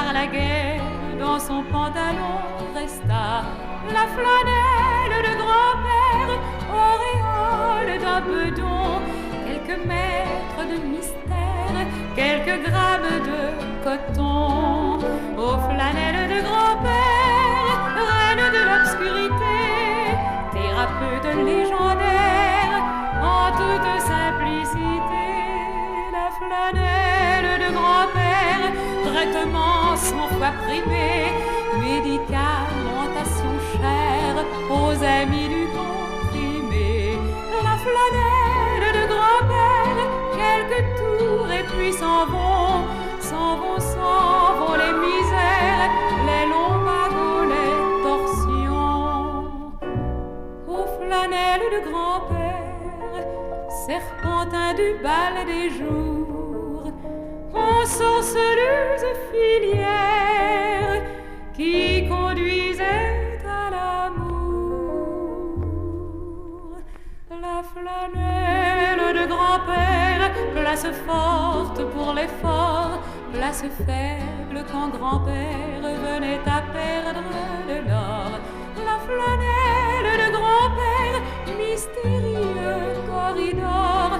par la guerre, dans son pantalon resta la flanelle de grand-père, auréole d'un bedon, quelques mètres de mystère, quelques grammes de coton. Aux flanelles de grand-père, reine de l'obscurité, thérapeute légendaire, en toute simplicité, la flanelle de grand-père, traitement 100 fois primé, médicamentation chère aux amis du comprimé. La flanelle de grand-père, quelques tours et puis s'en vont les misères, les lombagos, les torsions. Aux flanelles de grand-père, serpentin du bal des jours, aux sorceleuses filières qui conduisaient à l'amour. La flanelle de grand-père, place forte pour l'effort, place faible quand grand-père venait à perdre le nord. La flanelle de grand-père, mystérieux corridor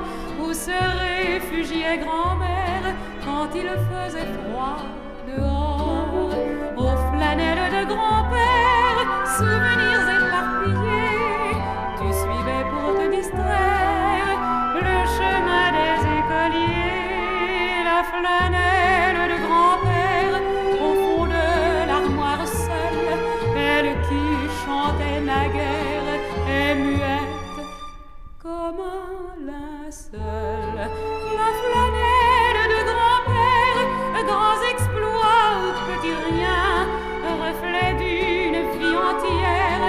où se réfugiait grand-mère quand il faisait froid dehors. Aux flanelles de grand-père, souvenirs éparpillés, tu suivais pour te distraire le chemin des écoliers. La flanelle de grand-père, au fond de l'armoire seule, elle qui chantait naguère est muette comme un linceul. La flanelle de grand-père, grands exploits ou petits riens, reflet d'une vie entière,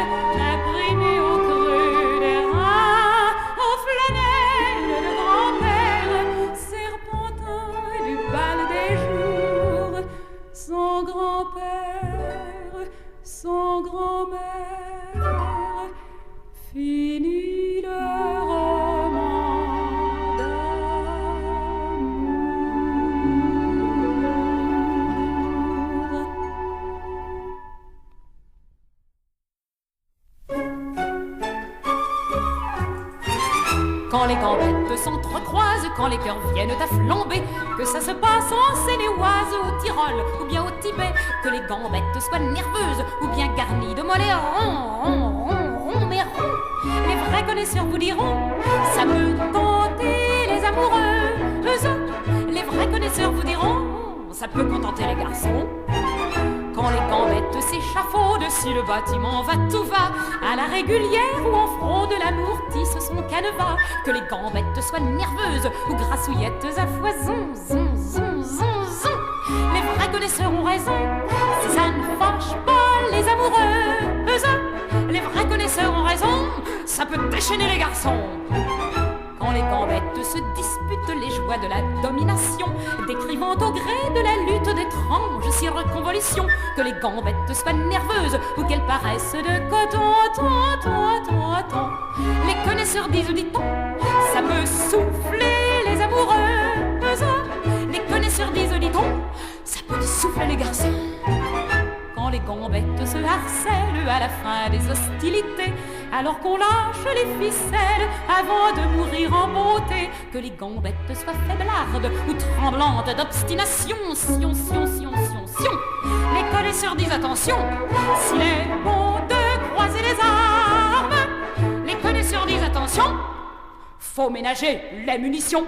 imprimé au creux des reins. Aux flanelles de grand-père, serpentin du bal des jours, son grand-père, son grand-mère, finit le roman d'amour. Quand les gambettes s'entrecroisent, quand les cœurs viennent à flamber, que ça se passe en Seine-et-Oise, au Tyrol ou bien au Tibet, que les gambettes soient nerveuses ou bien garnies de mollets ronds, mais ronds. Les vrais connaisseurs vous diront, ça peut tenter les amoureuses. Les vrais connaisseurs vous diront, ça peut contenter les garçons. Quand les gambettes s'échafaudent, si le bâtiment va tout va, à la régulière ou en fraude, l'amour tisse son canevas. Que les gambettes soient nerveuses ou grassouillettes à foison, zon, zon, zon, zon. Les vrais connaisseurs ont raison, si ça ne fâche pas les amoureuses. Les vrais connaisseurs ont raison, ça peut déchaîner les garçons. Quand les gambettes se disputent les joies de la domination, décrivant au gré de la lutte d'étranges circonvolutions, que les gambettes soient nerveuses ou qu'elles paraissent de coton, les connaisseurs disent, dit-on, ça peut souffler les amoureuses. Les connaisseurs disent, dit-on, ça peut souffler les garçons. Quand les gambettes se harcèlent à la fin des hostilités, alors qu'on lâche les ficelles avant de mourir en beauté, que les gambettes soient faiblardes ou tremblantes d'obstination, sion. Les connaisseurs disent attention, s'il est bon de croiser les armes. Les connaisseurs disent attention, faut ménager les munitions.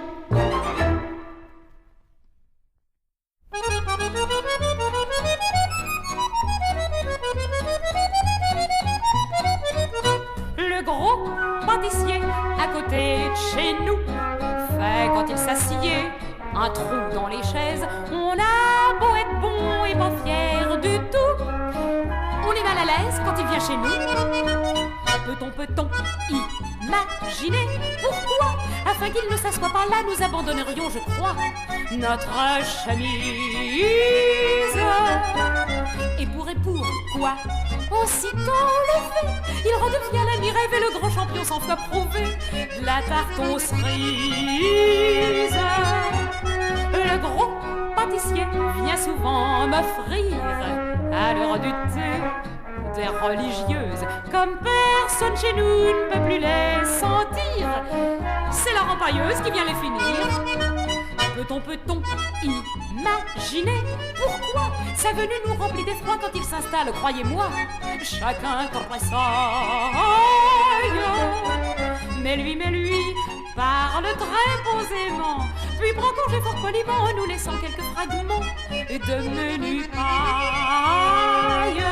Le gros pâtissier à côté de chez nous fait, quand il s'assied, un trou dans les chaises. On a beau être bon et pas fier du tout, on est mal à l'aise quand il vient chez nous. Peut-on imaginer pourquoi, afin qu'il ne s'assoie pas là, nous abandonnerions, je crois, notre chemise. Et pourquoi, aussitôt levé, il redevient l'ami rêvé, le gros champion 100 fois prouvé de la tarte aux cerises. Le gros pâtissier vient souvent m'offrir à l'heure du thé des religieuses comme personne chez nous ne peut plus les sentir. C'est la rempailleuse qui vient les finir. Peut-on imaginer pourquoi sa venue nous remplit d'effroi quand il s'installe, croyez-moi, chacun tressaille. Mais lui, parle très posément, puis prend congé fort poliment en nous laissant quelques fragments de menu paille.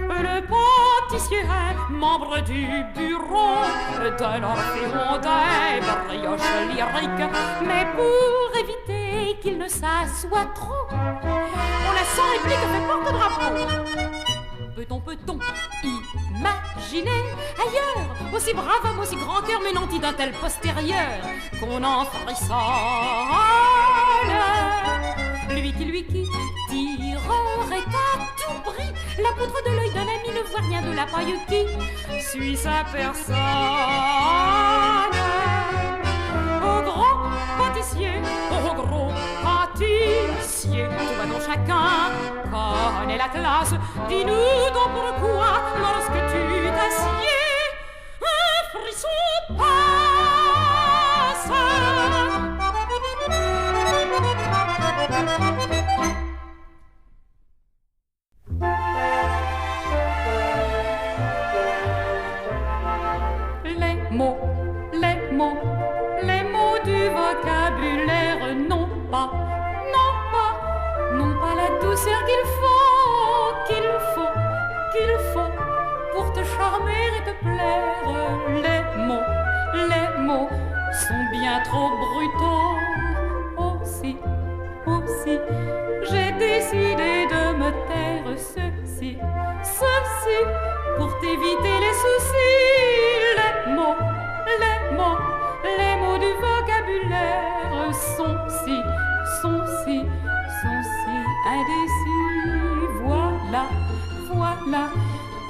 Le pâtissier est membre du bureau de l'Orphéon des brioches lyriques, mais pour éviter qu'il ne s'assoie trop, on la sans réplique fait porte-drapeau. Peut-on imaginer ailleurs aussi brave homme, aussi grand cœur, mais nanti d'un tel postérieur qu'on en frissonne? Lui qui tirerait à tout prix la poutre de l'œil d'un ami, ne voit rien de la paille qui suit sa personne. Au grand pâtissier, au gros pâtissier, tout va donc chacun connaît la classe. Dis-nous donc pourquoi, lorsque tu t'assieds, un frisson passe. Les mots du vocabulaire n'ont pas la douceur qu'il faut pour te charmer et te plaire. Les mots sont bien trop brutaux. Aussi, j'ai décidé de me taire. Ceci, pour t'éviter les soucis. Les mots du vocabulaire sont si indécis. Voilà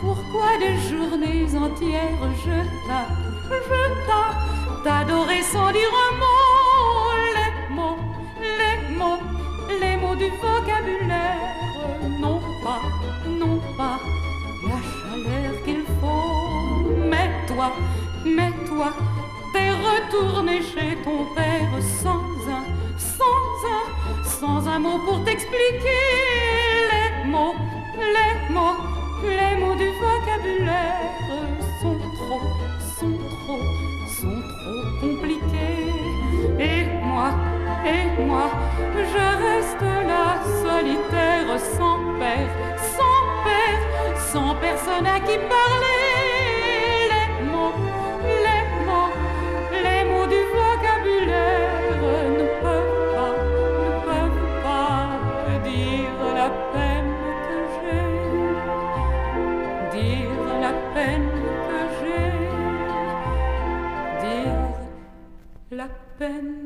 pourquoi des journées entières je t'adorais sans dire un mot. Les mots du vocabulaire n'ont pas la chaleur qu'il faut. Mais toi, t'es retourné chez ton père sans un mot pour t'expliquer. Les mots du vocabulaire sont trop compliqués. Et moi, je reste là solitaire, sans père, sans personne à qui parler. Les mots du vocabulaire ne peuvent pas dire la peine que j'ai, dire la peine que j'ai, dire la peine